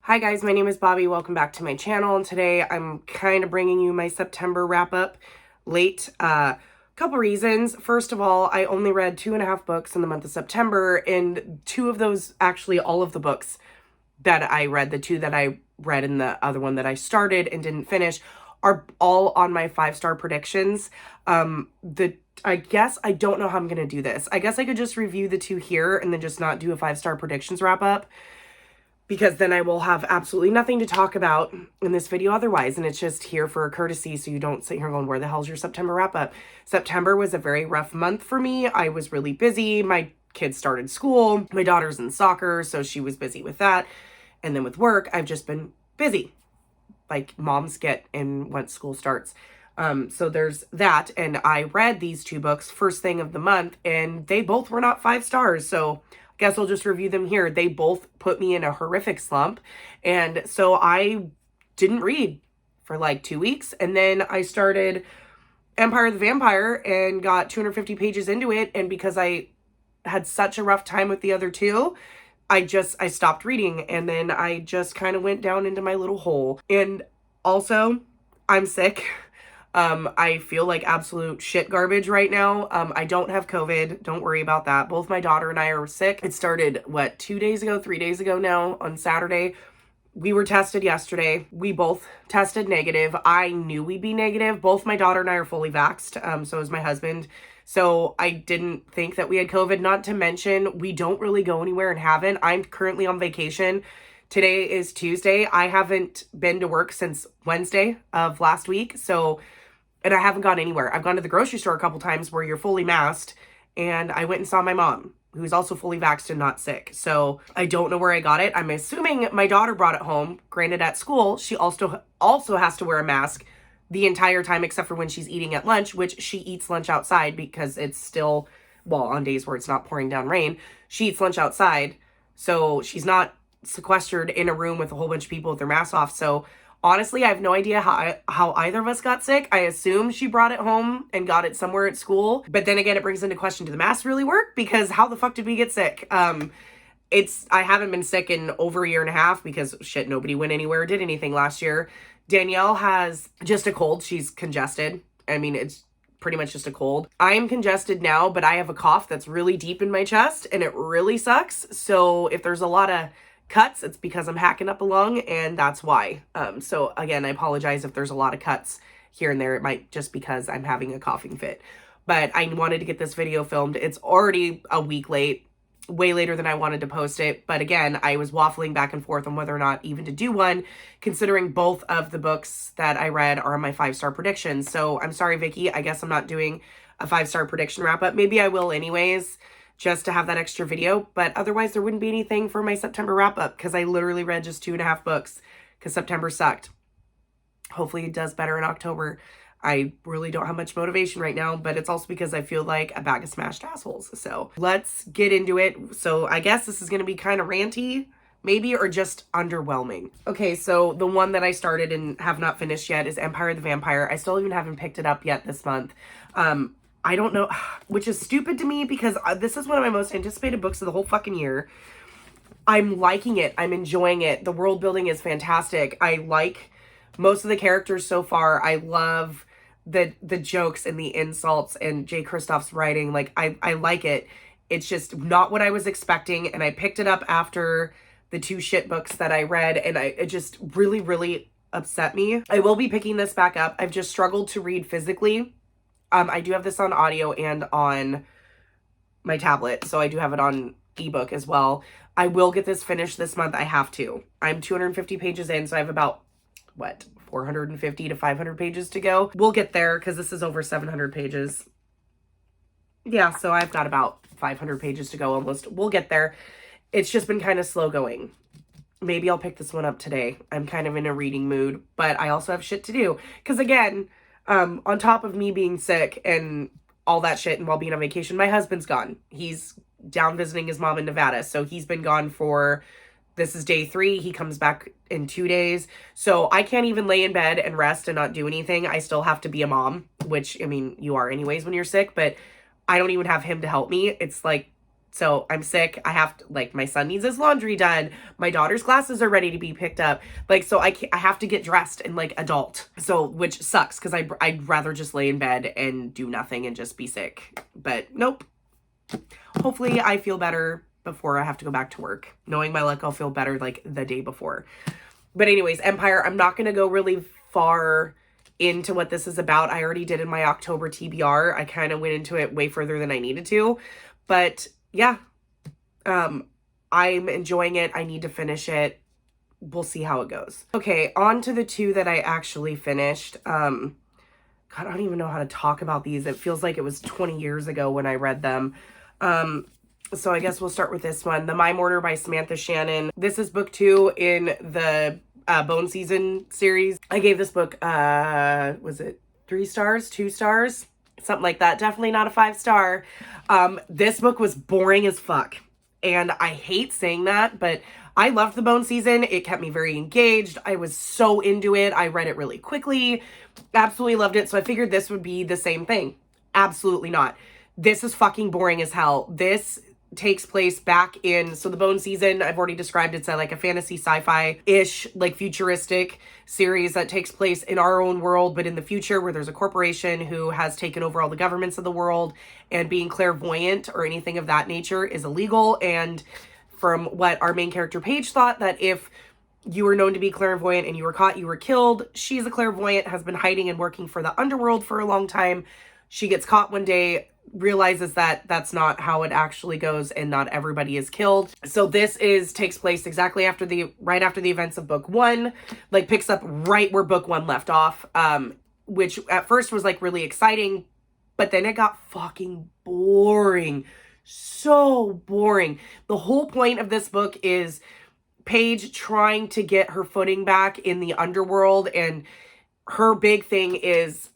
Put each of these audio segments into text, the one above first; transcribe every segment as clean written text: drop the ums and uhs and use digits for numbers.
Hi guys, my name is Bobby. Welcome back to my channel. And today I'm kind of bringing you my September wrap up late. Couple reasons. First of all, I only read 2.5 books in the month of September, and two of those, actually all of the books that I read, the two that I read and the other one that I started and didn't finish, are all on my 5-star predictions. I guess I don't know how I'm going to do this. I guess I could just review the two here and then just not do a 5-star predictions wrap up, because then I will have absolutely nothing to talk about in this video otherwise. And it's just here for a courtesy, so you don't sit here going, where the hell's your September wrap up? September was a very rough month for me. I was really busy. My kids started school. My daughter's in soccer, so she was busy with that. And then with work, I've just been busy, like moms get and once school starts. So there's that. And I read these two books first thing of the month, and they both were not 5 stars. So guess I'll just review them here. They both put me in a horrific slump. And so I didn't read for like 2 weeks. And then I started Empire the Vampire and got 250 pages into it. And because I had such a rough time with the other two, I stopped reading. And then I just kind of went down into my little hole. And also, I'm sick. I feel like absolute shit garbage right now. I don't have COVID. Don't worry about that. Both my daughter and I are sick. It started, 3 days ago now on Saturday. We were tested yesterday. We both tested negative. I knew we'd be negative. Both my daughter and I are fully vaxxed. So is my husband. So I didn't think that we had COVID. Not to mention, we don't really go anywhere and haven't. I'm currently on vacation. Today is Tuesday. I haven't been to work since Wednesday of last week. And I haven't gone anywhere. I've gone to the grocery store a couple times where you're fully masked, and I went and saw my mom, who's also fully vaxxed and not sick. So I don't know where I got it. I'm assuming my daughter brought it home. Granted, at school, she also has to wear a mask the entire time except for when she's eating at lunch, which she eats lunch outside because it's still, well, on days where it's not pouring down rain, she eats lunch outside. So she's not sequestered in a room with a whole bunch of people with their masks off. So honestly, I have no idea how either of us got sick. I assume she brought it home and got it somewhere at school. But then again, it brings into question, do the masks really work? Because how the fuck did we get sick? I haven't been sick in over a year and a half because shit, nobody went anywhere or did anything last year. Danielle has just a cold. She's congested. I mean, it's pretty much just a cold. I am congested now, but I have a cough that's really deep in my chest and it really sucks. So if there's a lot of cuts, it's because I'm hacking up a lung, and that's why. So again, I apologize if there's a lot of cuts here and there. It might just because I'm having a coughing fit. But I wanted to get this video filmed. It's already a week late, way later than I wanted to post it. But again, I was waffling back and forth on whether or not even to do one, considering both of the books that I read are my 5-star predictions. So I'm sorry, Vicky. I guess I'm not doing a 5-star prediction wrap up. Maybe I will anyways, just to have that extra video, but otherwise there wouldn't be anything for my September wrap up because I literally read just 2.5 books because September sucked. Hopefully it does better in October. I really don't have much motivation right now, but it's also because I feel like a bag of smashed assholes. So let's get into it. So I guess this is going to be kind of ranty, maybe, or just underwhelming. Okay, so the one that I started and have not finished yet is Empire the Vampire. I still even haven't picked it up yet this month. I don't know, which is stupid to me because this is one of my most anticipated books of the whole fucking year. I'm liking it. I'm enjoying it. The world building is fantastic. I like most of the characters so far. I love the jokes and the insults and Jay Kristoff's writing. Like, I like it. It's just not what I was expecting. And I picked it up after the 2 shit books that I read. And it just really, really upset me. I will be picking this back up. I've just struggled to read physically. I do have this on audio and on my tablet, so I do have it on ebook as well. I will get this finished this month. I have to. I'm 250 pages in, so I have about, 450 to 500 pages to go. We'll get there because this is over 700 pages. Yeah, so I've got about 500 pages to go almost. We'll get there. It's just been kind of slow going. Maybe I'll pick this one up today. I'm kind of in a reading mood, but I also have shit to do. Because again, on top of me being sick and all that shit and while being on vacation, my husband's gone. He's down visiting his mom in Nevada. So he's been gone this is day 3. He comes back in 2 days. So I can't even lay in bed and rest and not do anything. I still have to be a mom, which, I mean, you are anyways when you're sick, but I don't even have him to help me. It's like So I'm sick. I have to, like, my son needs his laundry done. My daughter's glasses are ready to be picked up. Like, so I have to get dressed and like adult. So, which sucks because I'd rather just lay in bed and do nothing and just be sick. But nope. Hopefully I feel better before I have to go back to work. Knowing my luck, I'll feel better like the day before. But anyways, Empire, I'm not going to go really far into what this is about. I already did in my October TBR. I kind of went into it way further than I needed to. But yeah, I'm enjoying it. I need to finish it. We'll see how it goes. Okay, on to the two that I actually finished. God, I don't even know how to talk about these. It feels like it was 20 years ago when I read them. So I guess we'll start with this one. The My Mortar by Samantha Shannon. This is book 2 in the Bone Season series. I gave this book, was it 3 stars, 2 stars? Something like that. Definitely not a 5-star. This book was boring as fuck. And I hate saying that, but I loved the Bone Season. It kept me very engaged. I was so into it. I read it really quickly. Absolutely loved it. So I figured this would be the same thing. Absolutely not. This is fucking boring as hell. This takes place back in, so the Bone Season, I've already described, it's like a fantasy sci-fi-ish, like futuristic series that takes place in our own world, but in the future where there's a corporation who has taken over all the governments of the world, and being clairvoyant or anything of that nature is illegal. And from what our main character Paige thought, that if you were known to be clairvoyant and you were caught, you were killed. She's a clairvoyant, has been hiding and working for the underworld for a long time. She gets caught one day, realizes that that's not how it actually goes and not everybody is killed. So this takes place exactly right after the events of book 1, like picks up right where book 1 left off, which at first was like really exciting, but then it got fucking boring. So boring. The whole point of this book is Paige trying to get her footing back in the underworld, and her big thing is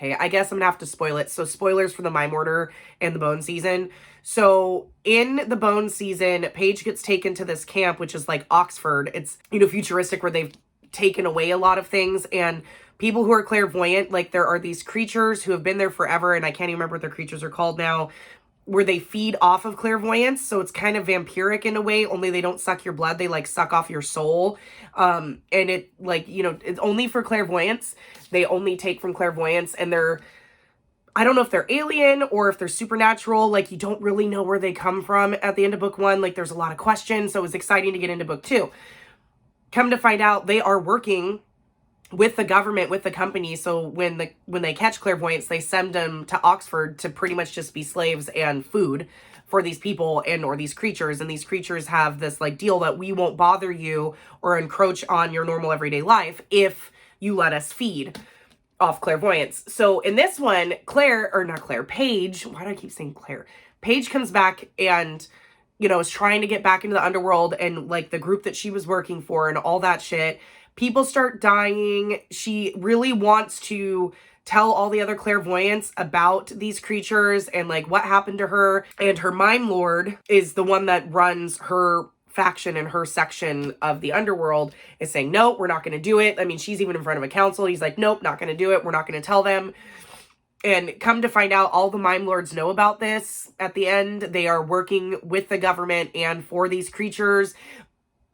okay, I guess I'm gonna have to spoil it. So spoilers for the My Mortar and the Bone Season. So in the Bone Season, Paige gets taken to this camp, which is like Oxford. It's, futuristic, where they've taken away a lot of things, and people who are clairvoyant, like there are these creatures who have been there forever, and I can't even remember what their creatures are called now, where they feed off of clairvoyance. So it's kind of vampiric in a way, only they don't suck your blood. They like suck off your soul. And it like, it's only for clairvoyance. They only take from clairvoyance, and I don't know if they're alien or if they're supernatural. Like, you don't really know where they come from at the end of book 1. Like, there's a lot of questions. So it was exciting to get into book 2. Come to find out, they are working with the government, with the company. So when they catch clairvoyants, they send them to Oxford to pretty much just be slaves and food for these people or these creatures. And these creatures have this like deal that we won't bother you or encroach on your normal everyday life if you let us feed off clairvoyance. So in this one, Paige, why do I keep saying Claire? Paige comes back and, is trying to get back into the underworld, and like the group that she was working for and all that shit. People start dying. She really wants to tell all the other clairvoyants about these creatures and like what happened to her. And her Mime Lord is the one that runs her faction and her section of the underworld, is saying, no, we're not going to do it. I mean, she's even in front of a council. He's like, nope, not going to do it. We're not going to tell them. And come to find out, all the Mime Lords know about this. At the end, they are working with the government and for these creatures.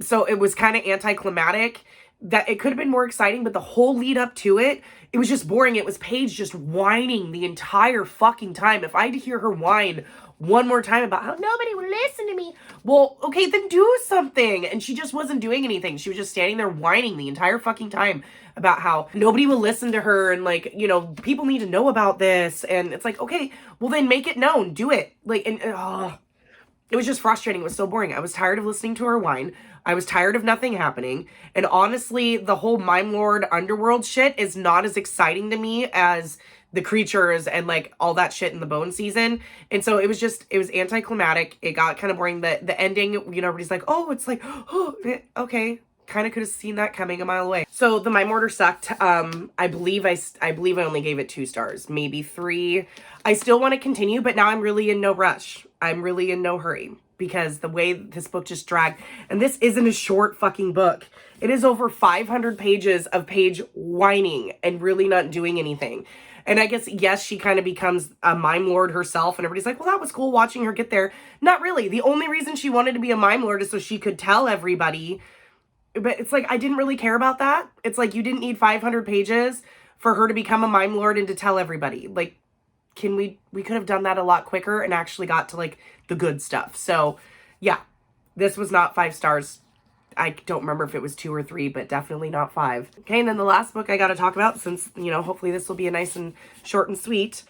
So it was kind of anticlimactic. That it could have been more exciting, but the whole lead up to it, it was just boring. It was Paige just whining the entire fucking time. If I had to hear her whine one more time about how nobody would listen to me, well, okay, then do something. And she just wasn't doing anything. She was just standing there whining the entire fucking time about how nobody will listen to her, and like, people need to know about this. And it's like, okay, well then make it known, do it. Like, and it was just frustrating. It was so boring. I was tired of listening to her whine. I was tired of nothing happening. And honestly, the whole Mime Lord underworld shit is not as exciting to me as the creatures and like all that shit in the Bone Season. And so it was anticlimactic. It got kind of boring. The ending, everybody's like, oh, it's like, oh, okay. Kind of could have seen that coming a mile away. So the My Mortar sucked. I believe I only gave it 2 stars, maybe 3. I still want to continue, but now I'm really in no rush. I'm really in no hurry, because the way this book just dragged, and this isn't a short fucking book. It is over 500 pages of Paige whining and really not doing anything. And I guess, yes, she kind of becomes a mime lord herself, and everybody's like, well, that was cool watching her get there. Not really. The only reason she wanted to be a mime lord is so she could tell everybody. But it's like, I didn't really care about that. It's like, you didn't need 500 pages for her to become a mime lord and to tell everybody. Like, we could have done that a lot quicker and actually got to like the good stuff. So yeah, this was not 5 stars. I don't remember if it was 2 or 3, but definitely not 5. Okay, and then the last book I got to talk about, since, you know, hopefully this will be a nice and short and sweet.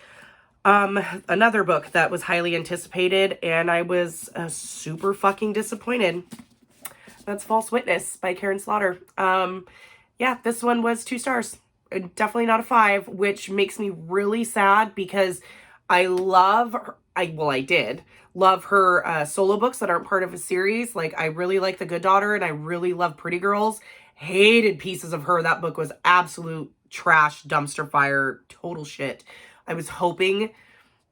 Another book that was highly anticipated, and I was super fucking disappointed. That's False Witness by Karen Slaughter. Yeah, this one was 2 stars. Definitely not a 5, which makes me really sad because I love her. I did love her solo books that aren't part of a series. Like, I really like The Good Daughter, and I really love Pretty Girls. Hated Pieces of Her. That book was absolute trash, dumpster fire, total shit. I was hoping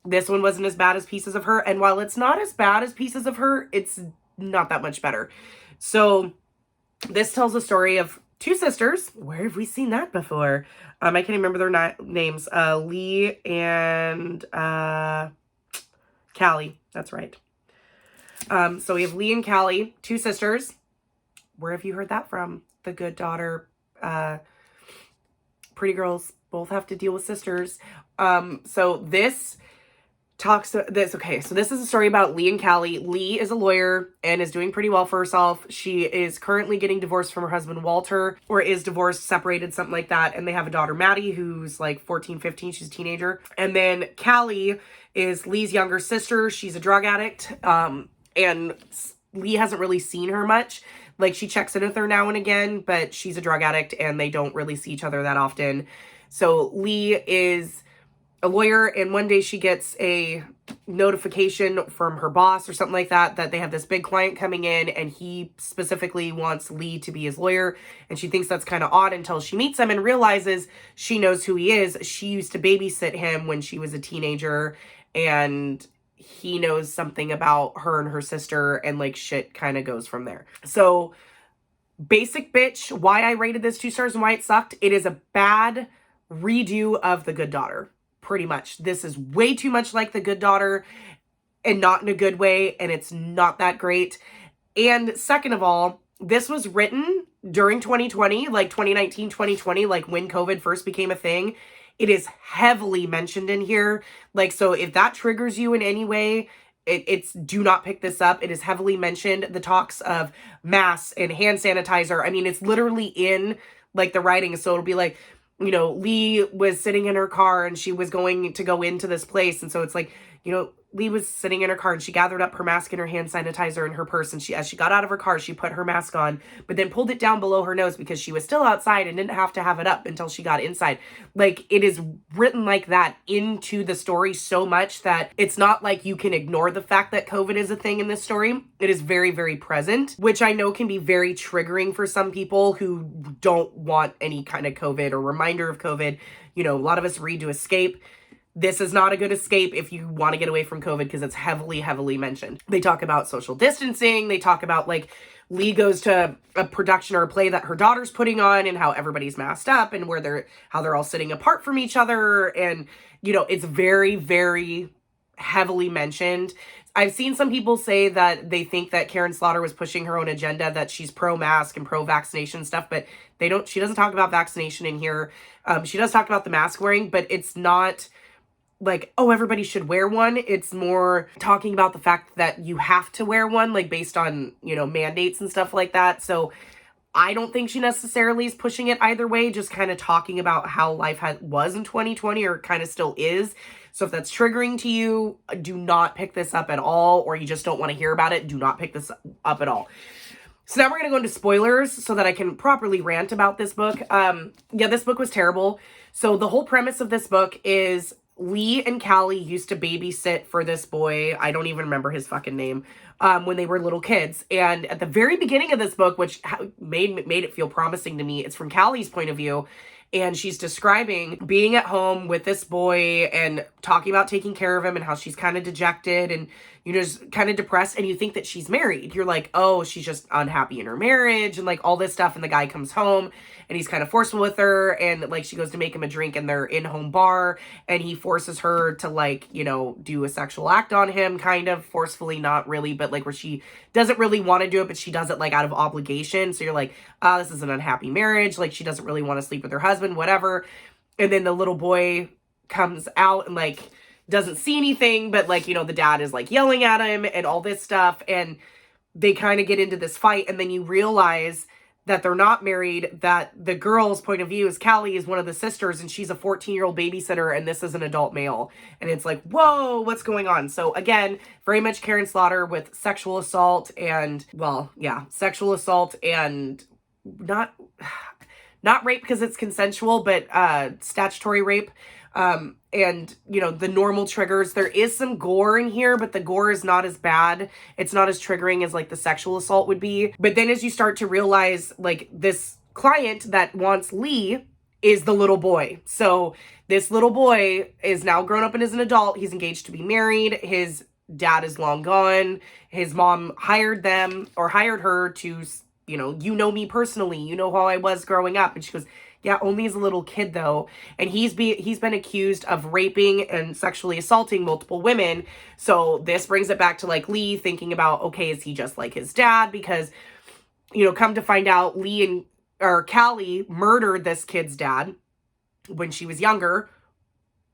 this one wasn't as bad as Pieces of Her, and while it's not as bad as Pieces of Her, it's not that much better. So this tells the story of 2 sisters. Where have we seen that before? I can't even remember their names. Lee and Callie. That's right. So we have Lee and Callie, 2 sisters. Where have you heard that from? The Good Daughter, Pretty Girls, both have to deal with sisters. So this okay, so this is a story about Lee and Callie. Lee is a lawyer and is doing pretty well for herself. She is currently getting divorced from her husband, Walter, or is divorced, separated, something like that. And they have a daughter, Maddie, who's like 14, 15. She's a teenager. And then Callie is Lee's younger sister. She's a drug addict. And Lee hasn't really seen her much. Like, she checks in with her now and again, but she's a drug addict and they don't really see each other that often. So Lee is a lawyer, and one day she gets a notification from her boss or something like that, that they have this big client coming in, and he specifically wants Lee to be his lawyer. And she thinks that's kind of odd until she meets him and realizes she knows who he is. She used to babysit him when she was a teenager, and he knows something about her and her sister, and like shit kind of goes from there. So basic bitch, why I rated this 2 stars and why it sucked. It is a bad redo of The Good Daughter. Pretty much. This is way too much like The Good Daughter, and not in a good way, and it's not that great. And second of all, this was written during 2020, like 2019, 2020, like when COVID first became a thing. It is heavily mentioned in here. Like, so if that triggers you in any way, it's do not pick this up. It is heavily mentioned. The talks of masks and hand sanitizer. I mean, it's literally in like the writing. So it'll be like, you know, Lee was sitting in her car and she was going to go into this place. And so it's like, you know, Lee was sitting in her car and she gathered up her mask and her hand sanitizer in her purse. And as she got out of her car, she put her mask on, but then pulled it down below her nose because she was still outside and didn't have to have it up until she got inside. Like, it is written like that into the story so much that it's not like you can ignore the fact that COVID is a thing in this story. It is very, very present, which I know can be very triggering for some people who don't want any kind of COVID or reminder of COVID. You know, a lot of us read to escape. This is not a good escape if you want to get away from COVID, because it's heavily, heavily mentioned. They talk about social distancing. They talk about, like, Lee goes to a production or a play that her daughter's putting on and how everybody's masked up and how they're all sitting apart from each other. And, you know, it's very, very heavily mentioned. I've seen some people say that they think that Karen Slaughter was pushing her own agenda, that she's pro-mask and pro-vaccination stuff, but she doesn't talk about vaccination in here. She does talk about the mask wearing, but it's not like, oh, everybody should wear one. It's more talking about the fact that you have to wear one, like based on, you know, mandates and stuff like that. So I don't think she necessarily is pushing it either way, just kind of talking about how life was in 2020, or kind of still is. So if that's triggering to you, do not pick this up at all, or you just don't want to hear about it, do not pick this up at all. So now we're going to go into spoilers so that I can properly rant about this book. Yeah, this book was terrible. So the whole premise of this book is Lee and Callie used to babysit for this boy. I don't even remember his fucking name. When they were little kids. And at the very beginning of this book, which made it feel promising to me, it's from Callie's point of view. And she's describing being at home with this boy and talking about taking care of him and how she's kind of dejected and, you're just kind of depressed and you think that she's married. You're like, oh, she's just unhappy in her marriage and like all this stuff. And the guy comes home and he's kind of forceful with her, and like she goes to make him a drink in their in-home bar, and he forces her to like, you know, do a sexual act on him, kind of forcefully, not really, but like where she doesn't really want to do it, but she does it like out of obligation. So you're like, ah, this is an unhappy marriage. Like she doesn't really want to sleep with her husband, whatever. And then the little boy comes out and like doesn't see anything, but like, you know, the dad is like yelling at him and all this stuff. And they kind of get into this fight. And then you realize that they're not married, that the girl's point of view is Callie is one of the sisters and she's a 14-year-old babysitter and this is an adult male. And it's like, whoa, what's going on? So again, very much Karen Slaughter with sexual assault and, well, yeah, sexual assault and not rape because it's consensual, but statutory rape. And, you know, the normal triggers. There is some gore in here, but the gore is not as bad. It's not as triggering as, like, the sexual assault would be. But then as you start to realize, like, this client that wants Lee is the little boy. So this little boy is now grown up and is an adult. He's engaged to be married. His dad is long gone. His mom hired her to, you know me personally. You know how I was growing up. And she goes, yeah, only as a little kid, though. And he's been accused of raping and sexually assaulting multiple women. So this brings it back to, like, Lee thinking about, okay, is he just like his dad? Because, you know, come to find out, Callie murdered this kid's dad when she was younger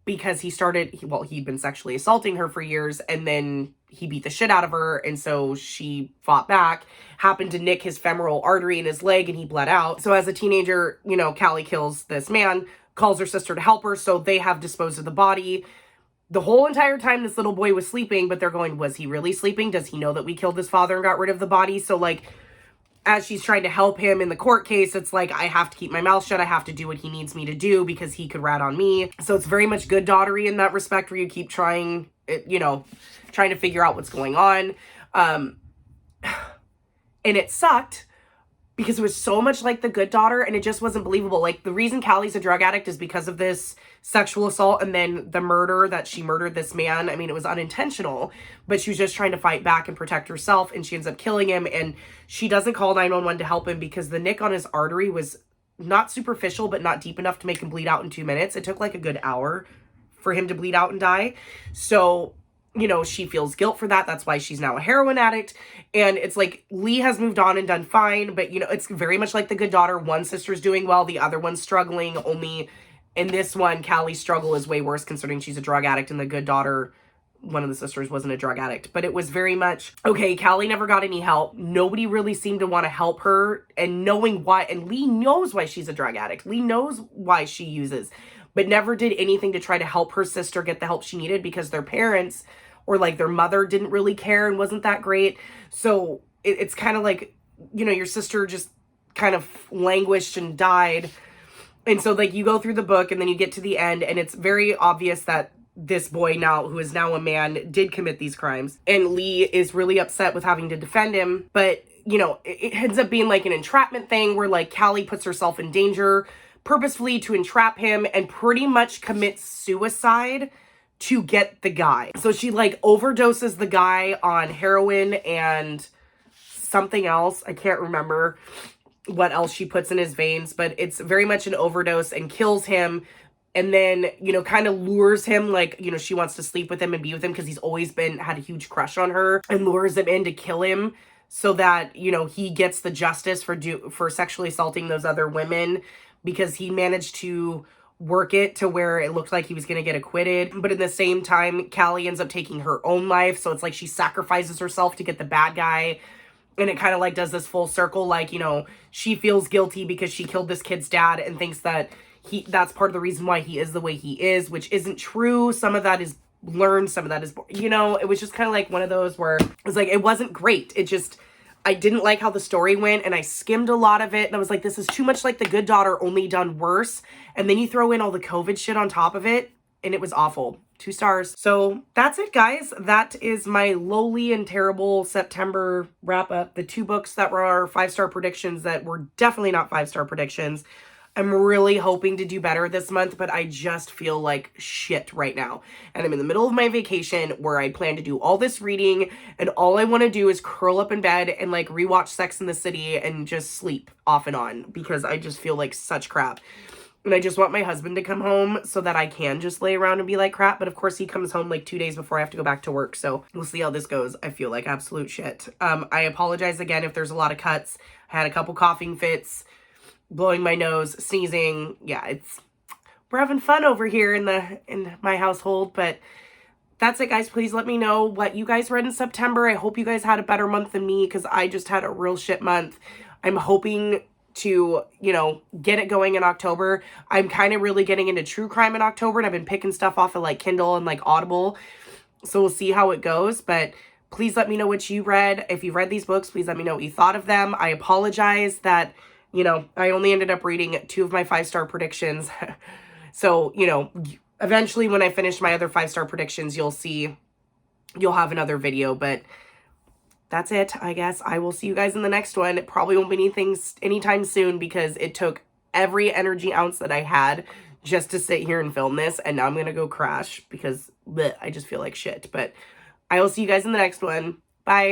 because he'd been sexually assaulting her for years, and then he beat the shit out of her, and so she fought back, happened to nick his femoral artery in his leg, and he bled out. So as a teenager, you know, Callie kills this man, calls her sister to help her, so they have disposed of the body. The whole entire time this little boy was sleeping, but they're going, was he really sleeping? Does he know that we killed his father and got rid of the body? So, like, as she's trying to help him in the court case, it's like, I have to keep my mouth shut. I have to do what he needs me to do because he could rat on me. So it's very much good daughtery in that respect, where you keep trying to figure out what's going on. And it sucked because it was so much like The Good Daughter, and it just wasn't believable. Like, the reason Callie's a drug addict is because of this sexual assault and then the murder that she murdered this man. I mean, it was unintentional, but she was just trying to fight back and protect herself, and she ends up killing him. And she doesn't call 911 to help him because the nick on his artery was not superficial, but not deep enough to make him bleed out in 2 minutes. It took like a good hour for him to bleed out and die. So, you know, she feels guilt for that. That's why she's now a heroin addict. And it's like, Lee has moved on and done fine, but, you know, it's very much like The Good Daughter. One sister's doing well, the other one's struggling. Only in this one, Callie's struggle is way worse considering she's a drug addict. In The Good Daughter, one of the sisters wasn't a drug addict. But it was very much, okay, Callie never got any help. Nobody really seemed to want to help her. And knowing why, and Lee knows why she's a drug addict. Lee knows why she uses, but never did anything to try to help her sister get the help she needed because their parents or like their mother didn't really care and wasn't that great. So it's kind of like, you know, your sister just kind of languished and died. And so like you go through the book and then you get to the end and it's very obvious that this boy now, who is now a man, did commit these crimes. And Lee is really upset with having to defend him. But, you know, it ends up being like an entrapment thing where like Callie puts herself in danger purposefully to entrap him and pretty much commits suicide to get the guy. So she like overdoses the guy on heroin and something else. I can't remember what else she puts in his veins, but it's very much an overdose, and kills him. And then, you know, kind of lures him, like, you know, she wants to sleep with him and be with him because he's always had a huge crush on her, and lures him in to kill him so that, you know, he gets the justice for sexually assaulting those other women, because he managed to work it to where it looked like he was going to get acquitted. But at the same time, Callie ends up taking her own life. So it's like she sacrifices herself to get the bad guy. And it kind of like does this full circle. Like, you know, she feels guilty because she killed this kid's dad and thinks that that's part of the reason why he is the way he is, which isn't true. Some of that is learned. Some of that is, you know, it was just kind of like one of those where it was like, it wasn't great. It just, I didn't like how the story went, and I skimmed a lot of it, and I was like, this is too much like The Good Daughter, only done worse. And then you throw in all the COVID shit on top of it, and it was awful. 2 stars. So that's it, guys. That is my lowly and terrible September wrap up. The 2 books that were our 5-star predictions that were definitely not 5-star predictions. I'm really hoping to do better this month, but I just feel like shit right now. And I'm in the middle of my vacation where I plan to do all this reading, and all I want to do is curl up in bed and like rewatch Sex and the City and just sleep off and on because I just feel like such crap. And I just want my husband to come home so that I can just lay around and be like crap. But of course he comes home like 2 days before I have to go back to work. So we'll see how this goes. I feel like absolute shit. I apologize again if there's a lot of cuts. I had a couple coughing fits, blowing my nose, sneezing. Yeah, we're having fun over here in my household. But that's it, guys. Please let me know what you guys read in September. I hope you guys had a better month than me because I just had a real shit month. I'm hoping to, you know, get it going in October. I'm kind of really getting into true crime in October, and I've been picking stuff off of like Kindle and like Audible. So we'll see how it goes, but please let me know what you read. If you read these books, please let me know what you thought of them. I apologize that, you know, I only ended up reading 2 of my 5-star predictions. So, you know, eventually when I finish my other 5-star predictions, you'll have another video, but that's it, I guess. I will see you guys in the next one. It probably won't be anything anytime soon because it took every energy ounce that I had just to sit here and film this. And now I'm going to go crash because bleh, I just feel like shit. But I will see you guys in the next one. Bye.